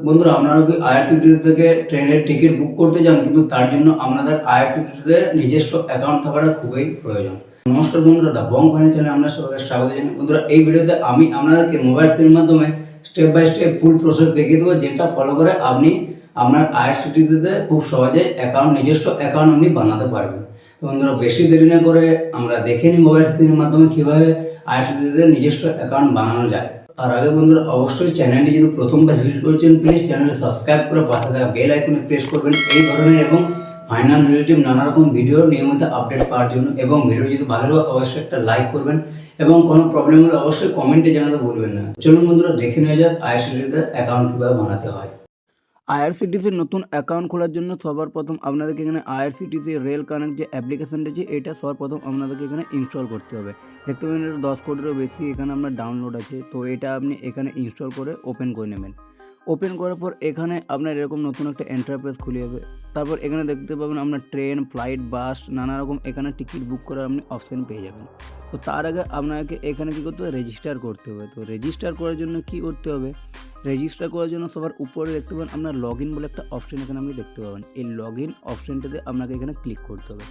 বন্ধুরা, আপনারা কি আইআরসিটিসি থেকে ট্রেনের টিকিট বুক করতে চান, কিন্তু তার জন্য আপনাদের আইআরসিটিসিতে নিজস্ব অ্যাকাউন্ট থাকাটা খুবই প্রয়োজন। নমস্কার বন্ধুরা, দা বং ফাইন্যান্স চ্যানেলে আমরা সবাইকে স্বাগত জানাই। বন্ধুরা, এই ভিডিওতে আমি আপনাদেরকে মোবাইল স্ক্রিনের মাধ্যমে step by step full process দেখিয়ে দেবো, যেটা ফলো করে আপনি আপনার আইআরসিটিসিতে খুব সহজে নিজস্ব অ্যাকাউন্ট আপনি বানাতে পারবেন। তো বন্ধুরা, বেশি দেরি না করে আমরা দেখে নিই মোবাইল স্ক্রিনের মাধ্যমে কীভাবে আইআরসিটিসিতে নিজস্ব অ্যাকাউন্ট বানানো যায়। তার আগে বন্ধুরা, অবশ্যই চ্যানেলটি যদি প্রথমবার ভিজিট করেছেন, প্লিজ চ্যানেলটি সাবস্ক্রাইব করে পাশে থাকা বেল আইকনে প্রেস করবেন এই ধরনের এবং ফাইনাল রিলেটিভ নানা রকম ভিডিও নিয়মিত আপডেট পাওয়ার জন্য। এবং ভিডিও যদি ভালো লাগে অবশ্যই একটা লাইক করবেন এবং কোনো প্রবলেম হলে অবশ্যই কমেন্টে জানাতে ভুলবেন না। চলুন বন্ধুরা, দেখে নেওয়া যাক আইআরসিটিসিতে অ্যাকাউন্ট কীভাবে বানাতে হয়। আইআরসিটিসির নতুন অ্যাকাউন্ট খোলার জন্য সবার প্রথম আপনাদেরকে এখানে আইআরসিটিসি রেল কানেক্ট যে অ্যাপ্লিকেশনটা আছে, এটা সবার প্রথম আপনাদেরকে এখানে ইনস্টল করতে হবে। দেখতে পাবেন এটা 10 কোটিরও বেশি এখানে আপনার ডাউনলোড আছে। তো এটা আপনি এখানে ইনস্টল করে ওপেন করে নেবেন। ওপেন করার পর এখানে আপনার এরকম নতুন একটা এন্টারপ্রাইজ খুলে যাবে। তারপর এখানে দেখতে পাবেন আপনার ট্রেন, ফ্লাইট, বাস নানা রকম এখানে টিকিট বুক করার আপনি অপশান পেয়ে যাবেন। তো তার আগে আপনাকে এখানে কী করতে হবে, রেজিস্টার করতে হবে। তো রেজিস্টার করার জন্য কী করতে হবে, রেজিস্টার করার জন্য সবার উপরে দেখতে পাবেন আপনার লগ ইন বলে একটা অপশান এখানে আপনি দেখতে পাবেন। এই লগ ইন অপশানটাতে আপনাকে এখানে ক্লিক করতে হবে।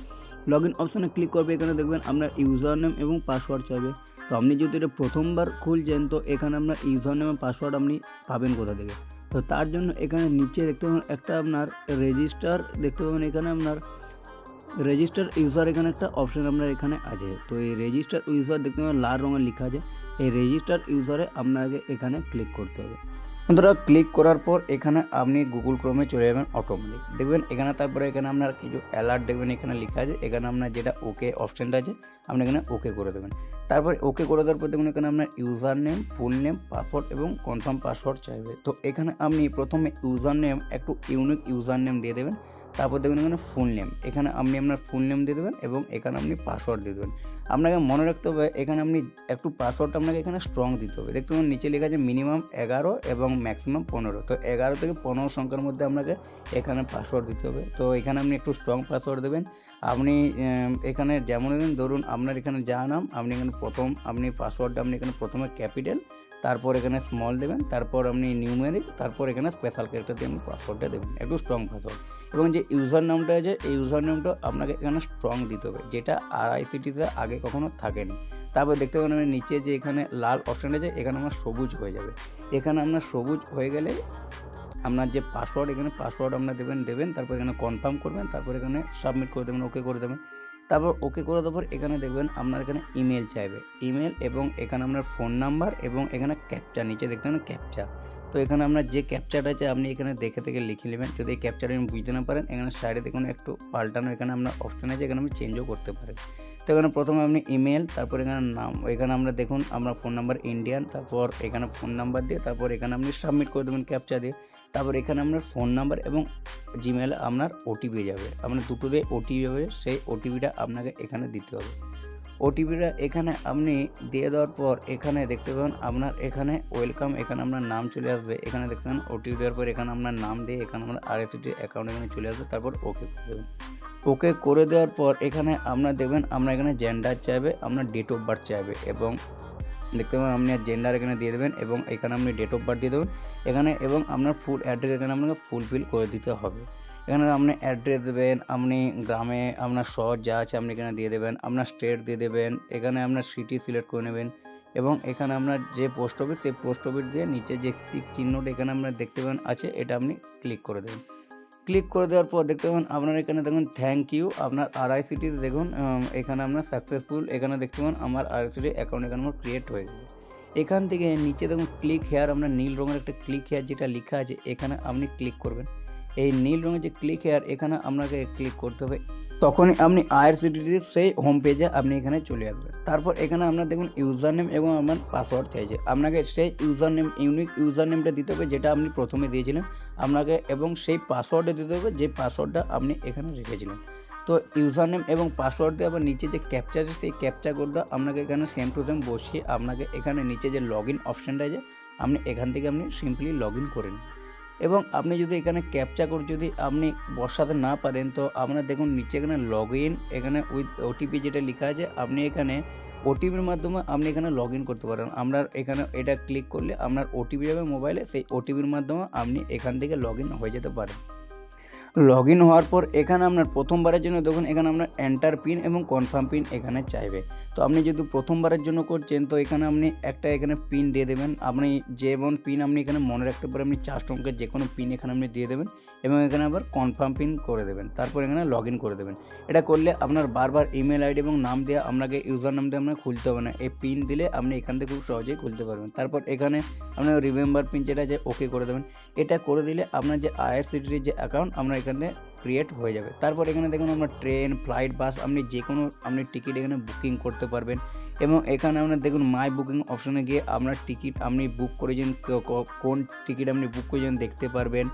লগ ইন অপশানে ক্লিক করবে, এখানে দেখবেন আপনার ইউজার নেম এবং পাসওয়ার্ড চাইবে। তো আপনি যদি এটা প্রথমবার খুলছেন, তো এখানে আপনার ইউজার নেম এবং পাসওয়ার্ড আপনি পাবেন কোথা থেকে। তো তার জন্য এখানে নিচে দেখতে পাবেন একটা আপনার রেজিস্টার দেখতে পাবেন, এখানে আপনার রেজিস্টার ইউজার এখানে একটা অপশান আপনার এখানে আছে। তো এই রেজিস্টার ইউজার দেখতে পাবেন লাল রঙের লেখা আছে। এই রেজিস্টার ইউজারে আপনাকে এখানে ক্লিক করতে হবে। বন্ধুরা, ক্লিক করার পর এখানে আপনি গুগল ক্রোমে চলে যাবেন অটোমেটিক। দেখবেন এখানে তারপরে এখানে আপনার কিছু অ্যালার্ট দেখবেন এখানে লেখা আছে। এখানে আপনার যেটা ওকে অপশানটা আছে আপনি এখানে ওকে করে দেবেন। তারপরে ওকে করে দেওয়ার পর দেখুন এখানে আপনার user name, full name, password এবং কনফার্ম পাসওয়ার্ড চাইবে। তো এখানে আপনি প্রথমে ইউজার নেম একটু ইউনিক ইউজার নেম দিয়ে দেবেন। তারপর দেখুন এখানে ফুল নেম, এখানে আপনি আপনার ফুল নেম দিয়ে দেবেন এবং এখানে আপনি পাসওয়ার্ড দিয়ে দেবেন। আপনাকে মনে রাখতে হবে এখানে আপনি একটু পাসওয়ার্ডটা আপনাকে এখানে স্ট্রং দিতে হবে। দেখতে পাবেন নিচে লেখা আছে মিনিমাম 11 এবং ম্যাক্সিমাম 15। তো 11 থেকে 15 সংখ্যার মধ্যে আপনাকে এখানে পাসওয়ার্ড দিতে হবে। তো এখানে আপনি একটু স্ট্রং পাসওয়ার্ড দেবেন। আপনি এখানে যেমন ধরুন আপনার এখানে যা নাম আপনি এখানে আপনি পাসওয়ার্ডটা আপনি এখানে প্রথমে ক্যাপিটাল, তারপর এখানে স্মল দেবেন, তারপর আপনি নিউমেরিক, তারপর এখানে স্পেশাল ক্যারেক্টার দিয়ে আপনি পাসওয়ার্ডটা দেবেন, একটু স্ট্রং পাসওয়ার্ড। এবং যে ইউজার নামটা আছে এই ইউজার নামটা আপনাকে এখানে স্ট্রং দিতে হবে, যেটা আইআরসিটিসিতে আগে কখনো থাকেনি। তারপর দেখতে পাবেন আমি নিচে যে এখানে লাল অপশান আছে এখানে আমার সবুজ হয়ে যাবে। এখানে আপনার সবুজ হয়ে গেলে আপনার যে পাসওয়ার্ড এখানে পাসওয়ার্ড আপনার দেবেন, তারপর এখানে কনফার্ম করবেন, তারপর এখানে সাবমিট করে দেবেন, ওকে করে দেবেন। তারপর ওকে করে দেওয়ার পর এখানে দেখবেন আপনার এখানে ইমেল চাইবে, ইমেল এবং এখানে আপনার ফোন নাম্বার এবং এখানে ক্যাপচা নিচে দেখতে পাবেন ক্যাপচা। তো এখানে আপনার যে ক্যাপচাটা আছে আপনি এখানে দেখে লিখে নেবেন। যদি এই ক্যাপচাটা আপনি বুঝতে না পারেন, এখানে সাইডে দেখুন একটু পাল্টানো এখানে আপনার অপশান আছে, এখানে আপনি চেঞ্জও করতে পারেন। তো এখানে প্রথমে আপনি ইমেল, তারপর এখানে নাম, এখানে আমরা দেখুন আপনার ফোন নাম্বার ইন্ডিয়ান, তারপর এখানে ফোন নাম্বার দিয়ে তারপর এখানে আপনি সাবমিট করে দেবেন ক্যাপচা দিয়ে। তারপর এখানে আপনার ফোন নাম্বার এবং জিমেলে আপনার ওটিপি যাবে, আপনার দুটো দিয়ে ওটিপি যাবে, সেই ওটিপিটা আপনাকে এখানে দিতে হবে। ওটিপিটা এখানে আপনি দিয়ে দেওয়ার পর এখানে দেখতে পাবেন আপনার এখানে ওয়েলকাম, এখানে আপনার নাম চলে আসবে। এখানে দেখতে পাবেন ওটিপি দেওয়ার পর এখানে আপনার নাম দিয়ে এখানে আপনার আইআরসিটিসি অ্যাকাউন্ট এখানে চলে আসবে, তারপর ওকে করে দেবেন। ওকে করে দেওয়ার পর এখানে আপনার দেখবেন আপনার এখানে জেন্ডার চাইবে, আপনার ডেট অফ বার্থ চাইবে এবং দেখতে পাবেন আপনি জেন্ডার এখানে দিয়ে দেবেন এবং এখানে আপনি ডেট অফ বার্থ দিয়ে দেবেন এখানে, এবং আপনার ফুল অ্যাড্রেস এখানে আপনাকে ফুলফিল করে দিতে হবে। এখানে আপনি অ্যাড্রেস দেবেন, আপনি গ্রামে আপনার শহর যা আছে আপনি এখানে দিয়ে দেবেন, আপনার স্টেট দিয়ে দেবেন, এখানে আপনার সিটি সিলেক্ট করে নেবেন এবং এখানে আপনার যে পোস্ট অফিস সেই পোস্ট অফিস দিয়ে নিচে যে টিক চিহ্নটা এখানে আপনার দেখতে পাবেন আছে এটা আপনি ক্লিক করে দেবেন। ক্লিক করে দেওয়ার পর দেখতে পাবেন আপনার এখানে দেখুন থ্যাংক ইউ, আপনার আইআরসিটিসি দেখুন এখানে আপনার সাকসেসফুল, এখানে দেখতে পাবেন আমার আইআরসিটিসি অ্যাকাউন্ট এখানে আমার ক্রিয়েট হয়ে গেছে। এখান থেকে নিচে দেখুন ক্লিক হেয়ার, আপনার নীল রঙের একটা ক্লিক হেয়ার যেটা লেখা আছে এখানে আপনি ক্লিক করবেন। এই নীল রঙের যে ক্লিক হেয়ার এখানে আপনাকে ক্লিক করতে হবে, তখনই আপনি আইআরসিটিসির সেই হোম পেজে আপনি এখানে চলে আসবেন। তারপর এখানে আপনার দেখুন ইউজার নেম এবং আপনার পাসওয়ার্ড চাইছে, আপনাকে সেই ইউজার নেম ইউনিক ইউজার নেমটা দিতে হবে যেটা আপনি প্রথমে দিয়েছিলেন আপনাকে, এবং সেই পাসওয়ার্ডটা দিতে হবে যে পাসওয়ার্ডটা আপনি এখানে রেখেছিলেন। তো ইউজার নেম এবং পাসওয়ার্ড দিয়ে আবার নিচে যে ক্যাপচা আছে সেই ক্যাপচা কোডটা আপনাকে এখানে সেম টু সেম বসিয়ে আপনাকে এখানে নিচে যে লগ ইন অপশানটা আছে আপনি এখান থেকে আপনি সিম্পলি লগ ইন করে নিন। এবং আপনি যদি এখানে ক্যাপচা কোড যদি আপনি বসাতে না পারেন, তো আপনার দেখুন নিচে এখানে লগ ইন, এখানে উইথ ওটিপি যেটা লেখা আছে আপনি এখানে ওটিপির মাধ্যমে আপনি এখানে লগ ইন করতে পারেন। আপনার এখানে এটা ক্লিক করলে আপনার ওটিপি যাবে মোবাইলে, সেই ওটিপির মাধ্যমে আপনি এখান থেকে লগ ইন হয়ে যেতে পারেন। লগ ইন হওয়ার পর এখানে আপনার প্রথমবারের জন্য দেখুন এখানে আপনার এন্টার পিন এবং কনফার্ম পিন এখানে চাইবে। তো আপনি যদি প্রথমবারের জন্য করছেন তো এখানে আপনি একটা এখানে পিন দিয়ে দেবেন। আপনি যেমন পিন আপনি এখানে মনে রাখতে পারেন, আপনি 4 অঙ্কের যে কোনো পিন এখানে আপনি দিয়ে দেবেন এবং এখানে আবার কনফার্ম পিন করে দেবেন। তারপর এখানে লগ ইন করে দেবেন। এটা করলে আপনার বারবার ইমেল আইডি এবং নাম দিয়ে আপনাকে ইউজার নাম দিয়ে আপনার খুলতে হবে না। এই পিন দিলে আপনি এখান থেকে খুব সহজেই খুলতে পারবেন। তারপর এখানে আপনার রিমেম্বার পিন যেটা আছে ওকে করে দেবেন। এটা করে দিলে আপনার যে আইআরসিটিসির যে অ্যাকাউন্ট আপনার এখানে ক্রিয়েট হয়ে যাবে। তারপর এখানে দেখুন আপনার ট্রেন, ফ্লাইট, বাস আপনি যে কোনো আপনি টিকিট এখানে বুকিং করতে পারবেন এবং এখানে আপনার দেখুন মাই বুকিং অপশনে গিয়ে আপনার টিকিট আপনি বুক করেছেন, কোন টিকিট আপনি বুক করেছেন দেখতে পারবেন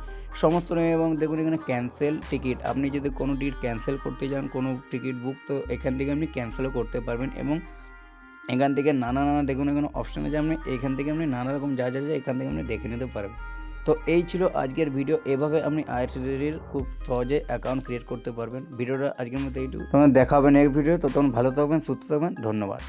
সমস্ত। এবং দেখুন এখানে ক্যান্সেল টিকিট, আপনি যদি কোনো টিকিট ক্যান্সেল করতে চান কোনো টিকিট বুক, তো এখান থেকে আপনি ক্যান্সেলও করতে পারবেন এবং এখান থেকে নানা দেখুন এখানে অপশান আছে, আপনি এখান থেকে আপনি নানা রকম যা এখান থেকে আপনি দেখে নিতে পারবেন। তো এই ছিল আজকের ভিডিও। এভাবে আপনি আইআরসিটিসির খুব সহজে অ্যাকাউন্ট ক্রিয়েট করতে পারবেন। ভিডিওটা আজকের মতো এইটুকু, তোমার দেখা হবে নেক্সট ভিডিও। তো তখন ভালো থাকবেন, সুস্থ থাকবেন, ধন্যবাদ।